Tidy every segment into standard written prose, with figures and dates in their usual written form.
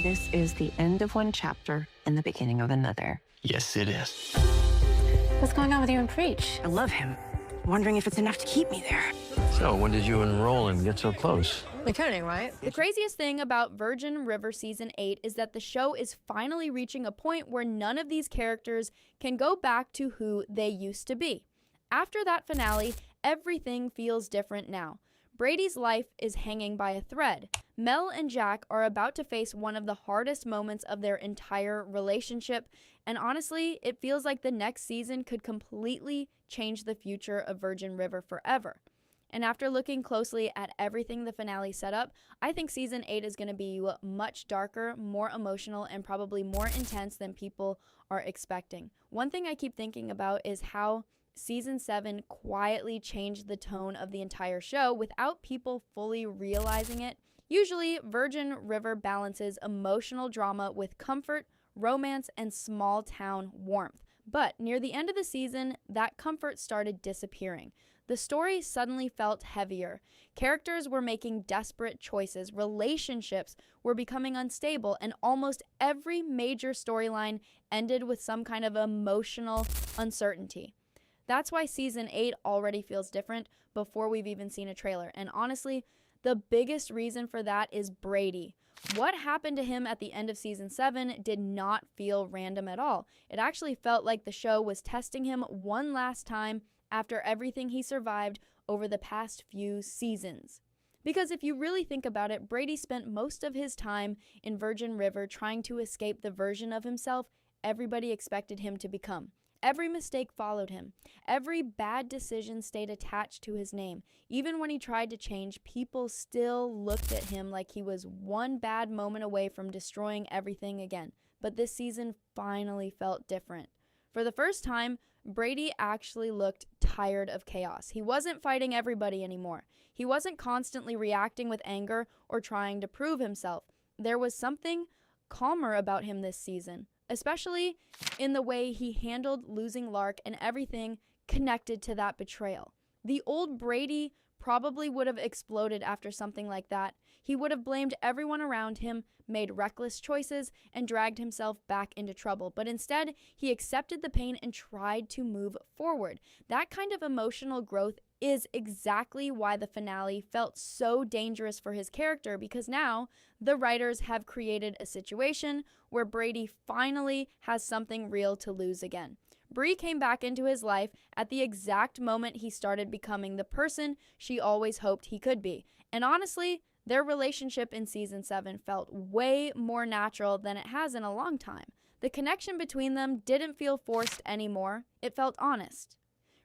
This is the end of one chapter and the beginning of another. Yes, it is. What's going on with you and Preach? I love him. Wondering if it's enough to keep me there. So, when did you enroll and get so close? Returning, right? The craziest thing about Virgin River Season 8 is that the show is finally reaching a point where none of these characters can go back to who they used to be. After that finale, everything feels different now. Brady's life is hanging by a thread. Mel and Jack are about to face one of the hardest moments of their entire relationship, and honestly, it feels like the next season could completely change the future of Virgin River forever. And after looking closely at everything the finale set up, I think Season 8 is going to be much darker, more emotional, and probably more intense than people are expecting. One thing I keep thinking about is how Season 7 quietly changed the tone of the entire show without people fully realizing it. Usually, Virgin River balances emotional drama with comfort, romance, and small-town warmth. But near the end of the season, that comfort started disappearing. The story suddenly felt heavier. Characters were making desperate choices, relationships were becoming unstable, and almost every major storyline ended with some kind of emotional uncertainty. That's why Season 8 already feels different before we've even seen a trailer. And honestly, the biggest reason for that is Brady. What happened to him at the end of Season 7 did not feel random at all. It actually felt like the show was testing him one last time after everything he survived over the past few seasons. Because if you really think about it, Brady spent most of his time in Virgin River trying to escape the version of himself everybody expected him to become. Every mistake followed him. Every bad decision stayed attached to his name. Even when he tried to change, people still looked at him like he was one bad moment away from destroying everything again. But this season finally felt different. For the first time, Brady actually looked tired of chaos. He wasn't fighting everybody anymore. He wasn't constantly reacting with anger or trying to prove himself. There was something calmer about him this season, especially in the way he handled losing Lark and everything connected to that betrayal. The old Brady probably would have exploded after something like that. He would have blamed everyone around him, made reckless choices, and dragged himself back into trouble. But instead, he accepted the pain and tried to move forward. That kind of emotional growth is exactly why the finale felt so dangerous for his character, because now the writers have created a situation where Brady finally has something real to lose again. Bree came back into his life at the exact moment he started becoming the person she always hoped he could be. And honestly, their relationship in Season 7 felt way more natural than it has in a long time. The connection between them didn't feel forced anymore. It felt honest.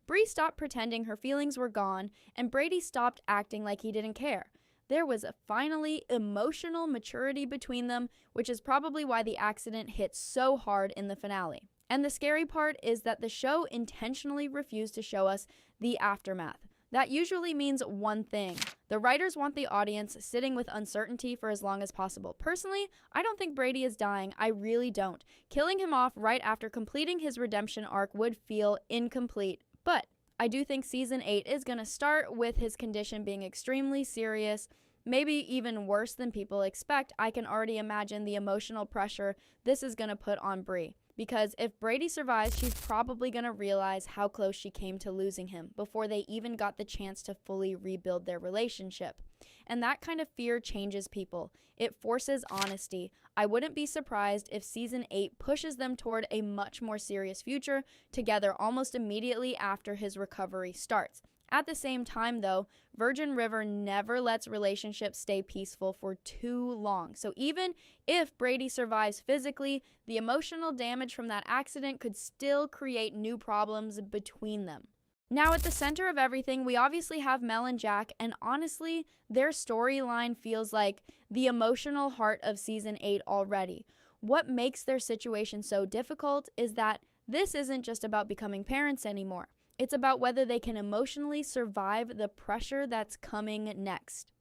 Bree stopped pretending her feelings were gone, and Brady stopped acting like he didn't care. There was a finally emotional maturity between them, which is probably why the accident hit so hard in the finale. And the scary part is that the show intentionally refused to show us the aftermath. That usually means one thing. The writers want the audience sitting with uncertainty for as long as possible. Personally, I don't think Brady is dying. I really don't. Killing him off right after completing his redemption arc would feel incomplete. But I do think Season 8 is going to start with his condition being extremely serious, maybe even worse than people expect. I can already imagine the emotional pressure this is going to put on Bree. Because if Brady survives, she's probably going to realize how close she came to losing him before they even got the chance to fully rebuild their relationship. And that kind of fear changes people. It forces honesty. I wouldn't be surprised if Season 8 pushes them toward a much more serious future together almost immediately after his recovery starts. At the same time, though, Virgin River never lets relationships stay peaceful for too long. So even if Brady survives physically, the emotional damage from that accident could still create new problems between them. Now, at the center of everything, we obviously have Mel and Jack, and honestly, their storyline feels like the emotional heart of Season 8 already. What makes their situation so difficult is that this isn't just about becoming parents anymore. It's about whether they can emotionally survive the pressure that's coming next.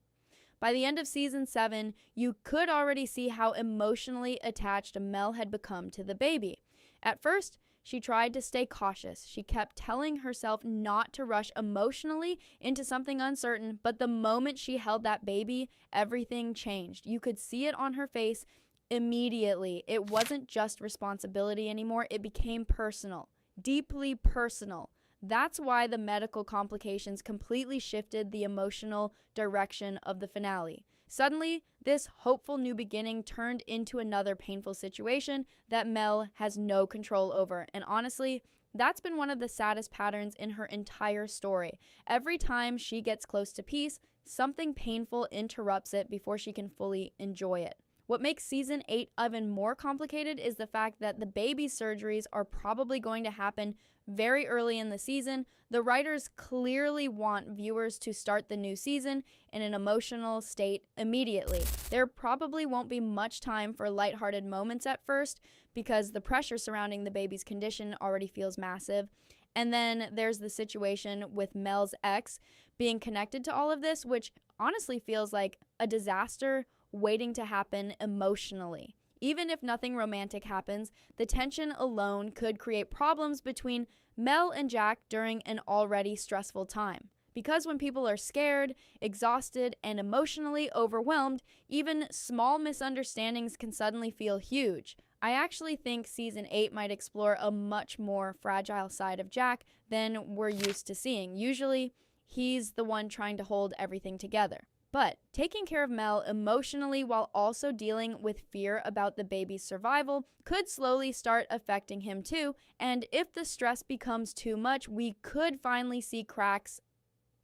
By the end of Season 7, you could already see how emotionally attached Mel had become to the baby. At first, she tried to stay cautious. She kept telling herself not to rush emotionally into something uncertain, but the moment she held that baby, everything changed. You could see it on her face immediately. It wasn't just responsibility anymore, it became personal, deeply personal. That's why the medical complications completely shifted the emotional direction of the finale. Suddenly, this hopeful new beginning turned into another painful situation that Mel has no control over. And honestly, that's been one of the saddest patterns in her entire story. Every time she gets close to peace, something painful interrupts it before she can fully enjoy it. What makes season 8 even more complicated is the fact that the baby surgeries are probably going to happen very early in the season. The writers clearly want viewers to start the new season in an emotional state immediately. There probably won't be much time for lighthearted moments at first because the pressure surrounding the baby's condition already feels massive. And then there's the situation with Mel's ex being connected to all of this, which honestly feels like a disaster waiting to happen emotionally. Even if nothing romantic happens, the tension alone could create problems between Mel and Jack during an already stressful time. Because when people are scared, exhausted, and emotionally overwhelmed, even small misunderstandings can suddenly feel huge. I actually think season 8 might explore a much more fragile side of Jack than we're used to seeing. Usually, he's the one trying to hold everything together. But taking care of Mel emotionally while also dealing with fear about the baby's survival could slowly start affecting him too, and if the stress becomes too much, we could finally see cracks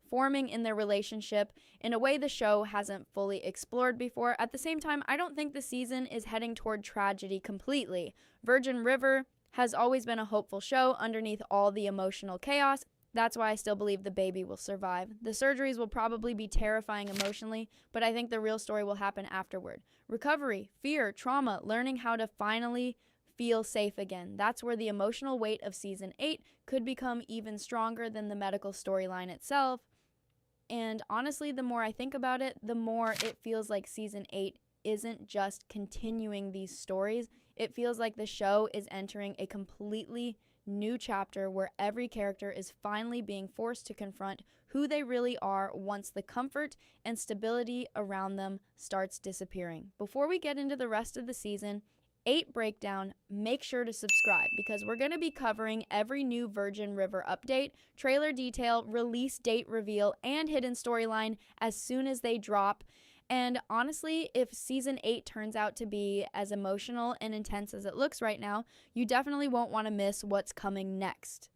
forming in their relationship in a way the show hasn't fully explored before. At the same time, I don't think the season is heading toward tragedy completely. Virgin River has always been a hopeful show underneath all the emotional chaos. That's why I still believe the baby will survive. The surgeries will probably be terrifying emotionally, but I think the real story will happen afterward. Recovery, fear, trauma, learning how to finally feel safe again. That's where the emotional weight of season 8 could become even stronger than the medical storyline itself. And honestly, the more I think about it, the more it feels like season 8 isn't just continuing these stories. It feels like the show is entering a completely new chapter where every character is finally being forced to confront who they really are once the comfort and stability around them starts disappearing. Before we get into the rest of the season 8 breakdown, make sure to subscribe because we're going to be covering every new Virgin River update, trailer detail, release date reveal, and hidden storyline as soon as they drop. And honestly, if season 8 turns out to be as emotional and intense as it looks right now, you definitely won't want to miss what's coming next.